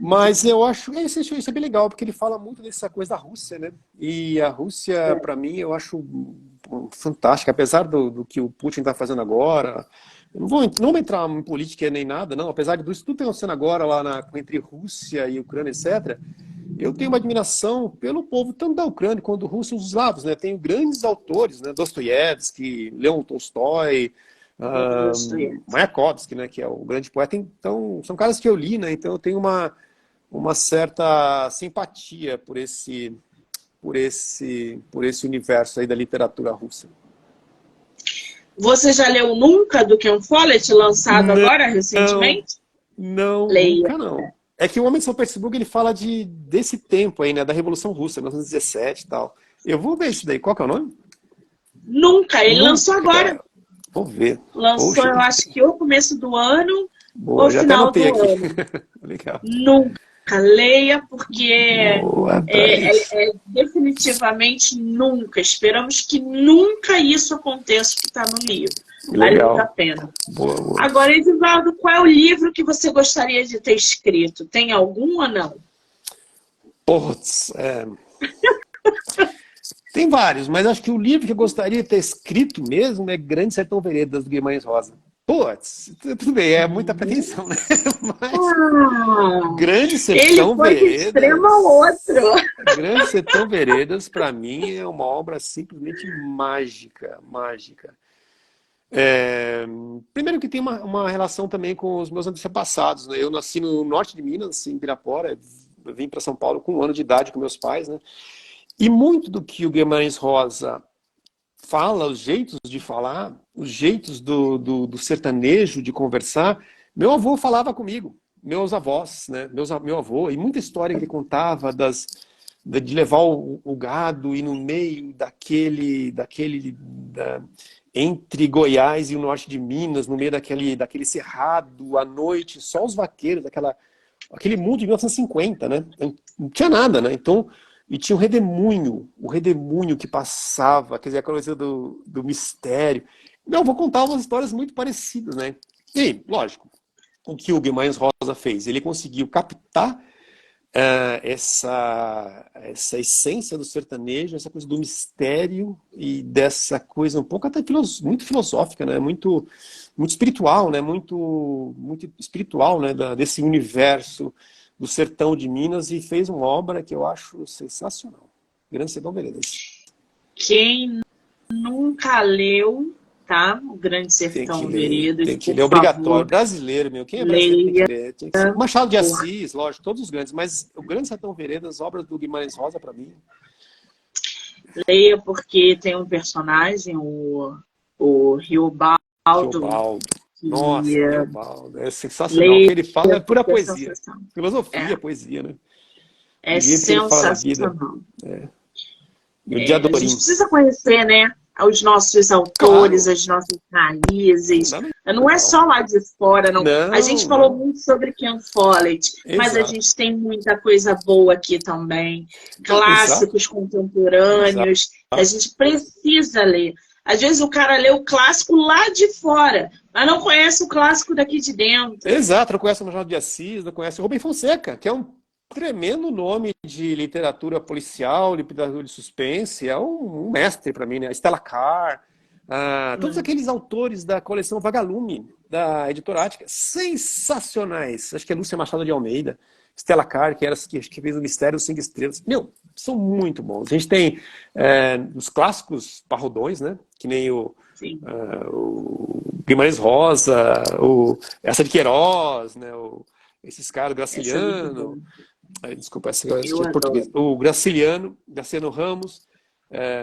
Mas eu acho isso é bem legal, porque ele fala muito dessa coisa da Rússia, né? E a Rússia, para mim, eu acho fantástica, apesar do que o Putin está fazendo agora. Eu não vou entrar em política nem nada, não. Apesar disso tudo que está acontecendo agora lá entre Rússia e Ucrânia, etc., eu tenho uma admiração pelo povo, tanto da Ucrânia quanto do russo, dos lados, né? Tenho grandes autores, né? Dostoiévski, Leon Tolstói, Dostoiévski. Mayakovsky, né, que é o grande poeta. Então, são caras que eu li, né? Então eu tenho uma certa simpatia por esse universo aí da literatura russa. Você já leu Nunca, do Ken Follett, lançado Não, agora, recentemente? não, Leia. nunca não. É que o Homem de São Petersburgo, ele fala desse tempo aí, né, da Revolução Russa, 1917 e tal. Eu vou ver isso daí. Qual que é o nome? Nunca, ele lançou agora. Nunca. Vou ver. Lançou, Poxa, eu acho que ou começo do ano ou boa, já até final anotei do aqui. ano. Legal. Nunca. Leia, porque Vou atrás. é definitivamente nunca. Esperamos que nunca isso aconteça que está no livro. Vale muito a Legal. pena. Boa, boa. Agora, Edivaldo, qual é o livro que você gostaria de ter escrito? Tem algum ou não? Putz, tem vários, mas acho que o livro que eu gostaria de ter escrito mesmo é Grande Sertão Veredas, do Guimarães Rosa. Putz, tudo bem, é muita pretensão, né? Mas Ah, Grande ele Sertão foi de extremo ao Veredas, outro. Grande Sertão Veredas, para mim, é uma obra simplesmente mágica, mágica. Primeiro que tem uma relação também com os meus antepassados, né? Eu nasci no norte de Minas, em Pirapora, eu vim para São Paulo com 1 ano de idade com meus pais, né? E muito do que o Guimarães Rosa fala, os jeitos de falar, os jeitos do sertanejo de conversar, meu avô falava comigo, meus avós, né? Meu avô, e muita história que ele contava de levar o gado e no meio entre Goiás e o norte de Minas, no meio daquele cerrado, à noite, só os vaqueiros, aquele mundo de 1950, né? Não tinha nada, né? Então, e tinha o redemoinho que passava, quer dizer, aquela coisa do mistério. Não, vou contar umas histórias muito parecidas, né? E, lógico, o que o Guimarães Rosa fez? Ele conseguiu captar essa essência do sertanejo, essa coisa do mistério e dessa coisa um pouco até muito filosófica, né? Muito espiritual, né? Muito espiritual, né? Desse universo do sertão de Minas, e fez uma obra que eu acho sensacional. Grande Sertão Veredas. Quem nunca leu, tá? O Grande Tem que Sertão ler, Veredas, tem que ler. por É obrigatório. favor, Brasileiro, meu. Quem é brasileiro tem que leia. ler. Machado de Por Assis, lógico, todos os grandes, mas o Grande Sertão Veredas, obras do Guimarães Rosa, para mim. Leia porque tem um personagem, o Riobaldo, Riobaldo. que Nossa, Riobaldo. É sensacional. O que leia ele fala é pura porque é poesia. sensacional. Filosofia, poesia, né? É O jeito que ele fala da vida. sensacional. E o A gente Diadorim. precisa conhecer, né, os nossos autores, Claro, as nossas raízes. Não é fundamental. só lá de fora, não. A gente Não, falou não. muito sobre Ken Follett, mas a Exato. gente tem muita coisa boa aqui também. Exato. Clássicos Exato. contemporâneos que a gente precisa ler. Às vezes o cara lê o clássico lá de fora, mas não conhece o clássico daqui de dentro. Exato. Não conhece o Machado de Assis, não conhece o Rubem Fonseca, que é um tremendo nome de literatura policial, literatura de suspense. É um mestre para mim, né? Stella Carr, todos aqueles autores da coleção Vagalume, da editora Ática, sensacionais. Acho que é Lúcia Machado de Almeida, Stella Carr, que fez o Mistério dos Cinco Estrelas. Meu, são muito bons. A gente tem os clássicos parrudões, né? Que nem o Sim, Guimarães Rosa, essa de Queiroz, né? Esses caras, essa é muito boa. Graciliano, desculpa, essa Eu é português, adoro. o Graciliano Ramos,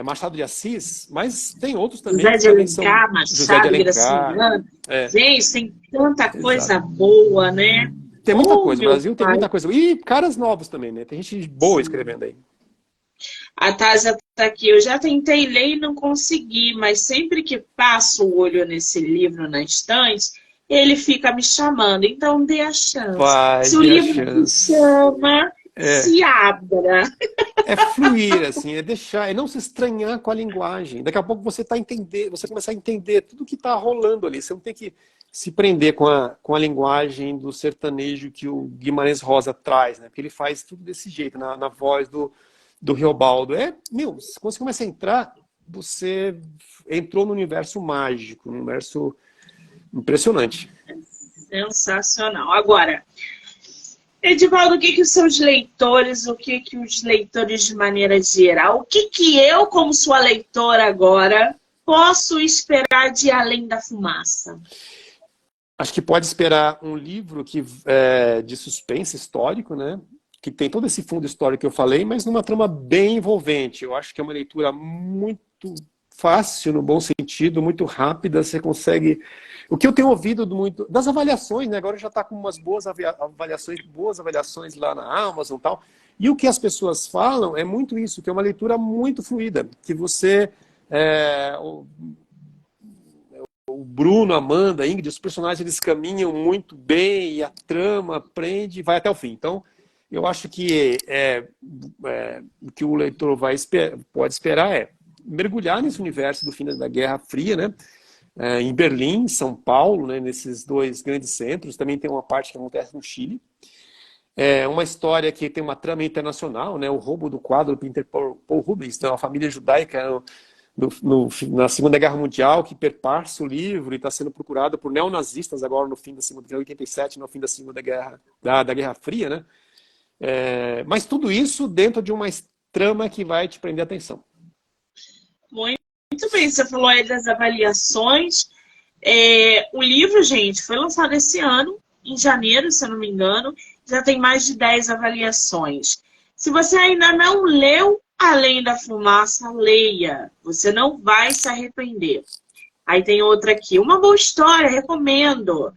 Machado de Assis, mas tem outros também José que de também são Alencar, José de Machado, Alencar, Graciliano. é, Gente, tem tanta exato. coisa boa, né? Tem muita Oh, coisa, o meu Brasil tem pai. muita coisa. E caras novos também, né? Tem gente boa Sim. escrevendo aí. A Tásia tá aqui. Eu já tentei ler e não consegui, mas sempre que passo o olho nesse livro na estante, ele fica me chamando. Então dê a chance. Vai, Se o dê a livro te chance. chama, É, se abra. é fluir, assim, é deixar, é não se estranhar com a linguagem. Daqui a pouco você começa a entender tudo que está rolando ali. Você não tem que se prender com a linguagem do sertanejo que o Guimarães Rosa traz, né? Porque ele faz tudo desse jeito, na voz do Riobaldo. Quando você começa a entrar, você entrou no universo mágico, no universo impressionante. Sensacional. Agora, Edivaldo, o que que os leitores de maneira geral, o que que eu, como sua leitora agora, posso esperar de Além da Fumaça? Acho que pode esperar um livro de suspense histórico, né? Que tem todo esse fundo histórico que eu falei, mas numa trama bem envolvente. Eu acho que é uma leitura muito fácil, no bom sentido, muito rápida. Você consegue. O que eu tenho ouvido muito das avaliações, né? Agora já está com umas boas avaliações lá na Amazon e tal. E o que as pessoas falam é muito isso, que é uma leitura muito fluida, que você o Bruno, a Amanda, a Ingrid, os personagens eles caminham muito bem e a trama prende e vai até o fim. Então, eu acho que o que o leitor pode esperar é mergulhar nesse universo do fim da Guerra Fria, né? Em Berlim, São Paulo, né? Nesses dois grandes centros. Também tem uma parte que acontece no Chile. É uma história que tem uma trama internacional, né? O roubo do quadro do Pinter Paul Rubens, então, a família judaica na Segunda Guerra Mundial, que perpassa o livro e está sendo procurado por neonazistas agora no fim da Segunda Guerra, 87, no fim da Segunda Guerra, da Guerra Fria, né? Mas tudo isso dentro de uma trama que vai te prender a atenção. Muito bem, você falou aí das avaliações. O livro, gente, foi lançado esse ano, em janeiro, se eu não me engano, já tem mais de 10 avaliações. Se você ainda não leu Além da Fumaça, leia. Você não vai se arrepender. Aí tem outra aqui. Uma boa história, recomendo.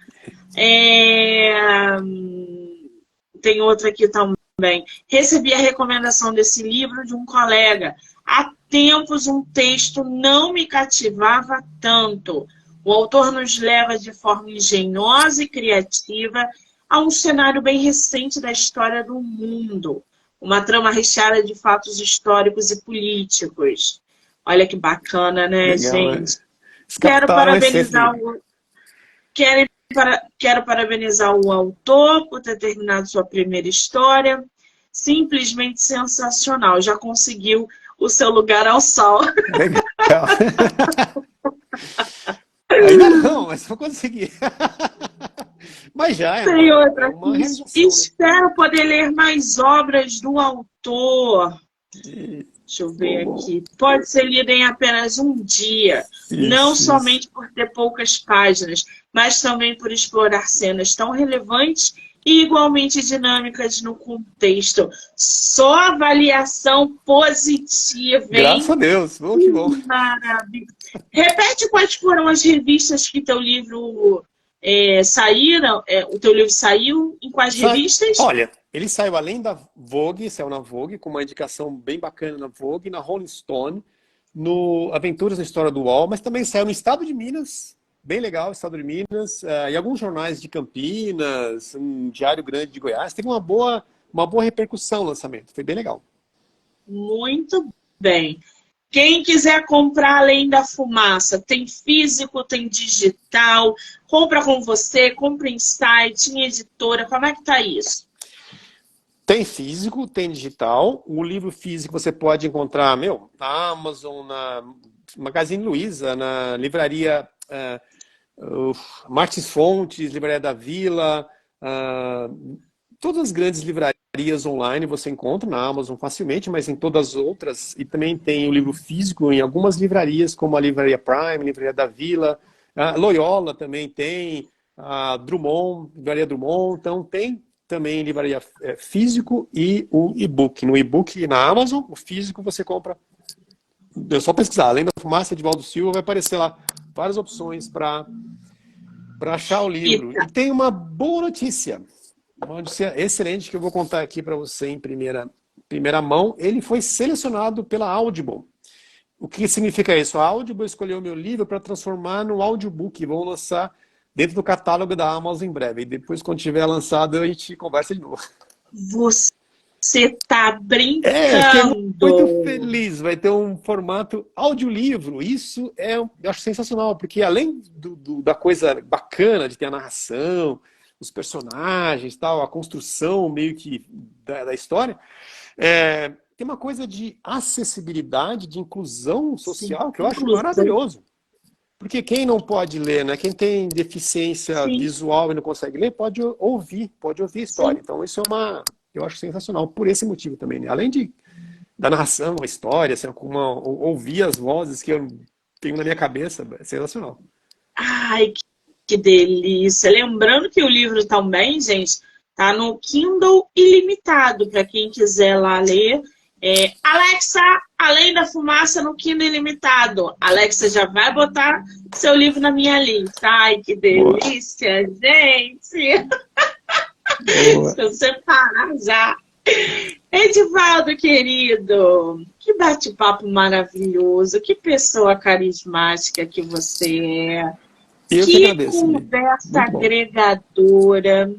Tem outra aqui também. Recebi a recomendação desse livro de um colega. Há tempos um texto não me cativava tanto. O autor nos leva de forma engenhosa e criativa a um cenário bem recente da história do mundo. Uma trama recheada de fatos históricos e políticos. Olha que bacana, né, Legal, gente? né? Quero parabenizar o autor por ter terminado sua primeira história. Simplesmente sensacional. Já conseguiu o seu lugar ao sol. Legal. Ainda não, mas vou conseguir. Mas já Tem outra uma aqui. realização, né? Espero poder ler mais obras do autor. Deixa eu ver aqui. Pode ser lida em apenas um dia. Não somente por ter poucas páginas, mas também por explorar cenas tão relevantes e igualmente dinâmicas no contexto. Só avaliação positiva, hein? Graças a Deus. Bom, que bom. Maravilha. Repete quais foram as revistas que teu livro saíram. O teu livro saiu em quais revistas? Olha, ele saiu além da Vogue, saiu na Vogue, com uma indicação bem bacana na Vogue, na Rolling Stone, no Aventuras na História do UOL, mas também saiu no Estado de Minas, bem legal, Estado de Minas, e alguns jornais de Campinas, um Diário Grande de Goiás. Teve uma boa repercussão o lançamento, foi bem legal. Muito bem. Quem quiser comprar Além da Fumaça, tem físico, tem digital, compra com você, compra em site, em editora, como é que tá isso? Tem físico, tem digital. O livro físico você pode encontrar, na Amazon, na Magazine Luiza, na livraria Martins Fontes, Livraria da Vila, todas as grandes livrarias online você encontra na Amazon facilmente, mas em todas as outras. E também tem o livro físico em algumas livrarias, como a Livraria Prime, Livraria da Vila, Loyola também tem, a Drummond, Livraria Drummond. Então tem também livraria físico e o e-book. No e-book na Amazon, o físico você compra. É só pesquisar. Além da Fumaça de Valdo Silva, vai aparecer lá várias opções para achar o livro. E tem uma boa notícia. Uma notícia excelente que eu vou contar aqui para você em primeira mão. Ele foi selecionado pela Audible. O que significa isso? A Audible escolheu o meu livro para transformar no audiobook. Vão lançar dentro do catálogo da Amazon em breve. E depois, quando tiver lançado, a gente conversa de novo. Você tá brincando? Fiquei muito feliz. Vai ter um formato audiolivro. Isso eu acho sensacional, porque além da coisa bacana de ter a narração, os personagens, tal, a construção meio que da história, tem uma coisa de acessibilidade, de inclusão social, que eu acho maravilhoso. Porque quem não pode ler, né? Quem tem deficiência visual e não consegue ler, pode ouvir a história. Sim. Então isso eu acho sensacional, por esse motivo também, né? Além da narração, a história, assim, ouvir as vozes que eu tenho na minha cabeça, é sensacional. Ai, que delícia. Lembrando que o livro também, gente, tá no Kindle Ilimitado, para quem quiser lá ler. Alexa, Além da Fumaça no Kindle Ilimitado. Alexa já vai botar seu livro na minha lista. Ai, que Boa, delícia, gente. boa. Deixa eu separar já. Edivaldo, querido, que bate-papo maravilhoso, que pessoa carismática que você é. Eu que Que agradeço, Mi. conversa Muito bom. agregadora.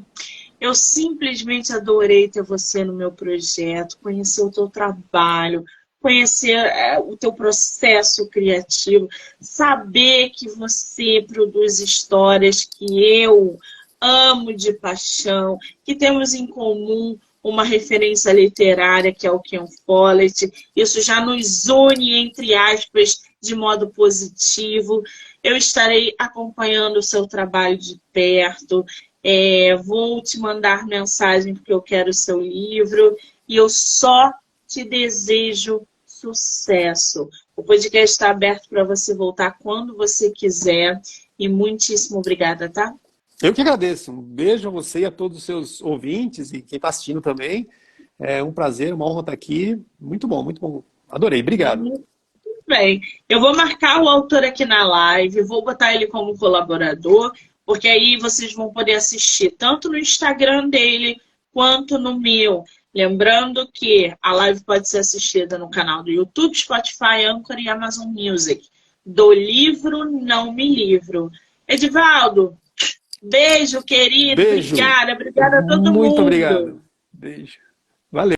Eu simplesmente adorei ter você no meu projeto, conhecer o teu trabalho, conhecer o teu processo criativo, saber que você produz histórias que eu amo de paixão, que temos em comum uma referência literária que é o Ken Follett. Isso já nos une, entre aspas, de modo positivo. Eu estarei acompanhando o seu trabalho de perto. Vou te mandar mensagem porque eu quero o seu livro e eu só te desejo sucesso. O podcast está aberto para você voltar quando você quiser e muitíssimo obrigada, tá? Eu que agradeço. Um beijo a você e a todos os seus ouvintes e quem está assistindo também. É um prazer, uma honra estar aqui. Muito bom, muito bom. Adorei, obrigado. Bem, eu vou marcar o autor aqui na live, vou botar ele como colaborador, porque aí vocês vão poder assistir tanto no Instagram dele quanto no meu. Lembrando que a live pode ser assistida no canal do YouTube, Spotify, Anchor e Amazon Music. Do livro Não Me Livro. Edivaldo, beijo, querido. Beijo. Obrigada. Obrigada a todo Muito mundo. obrigado. Beijo. Valeu.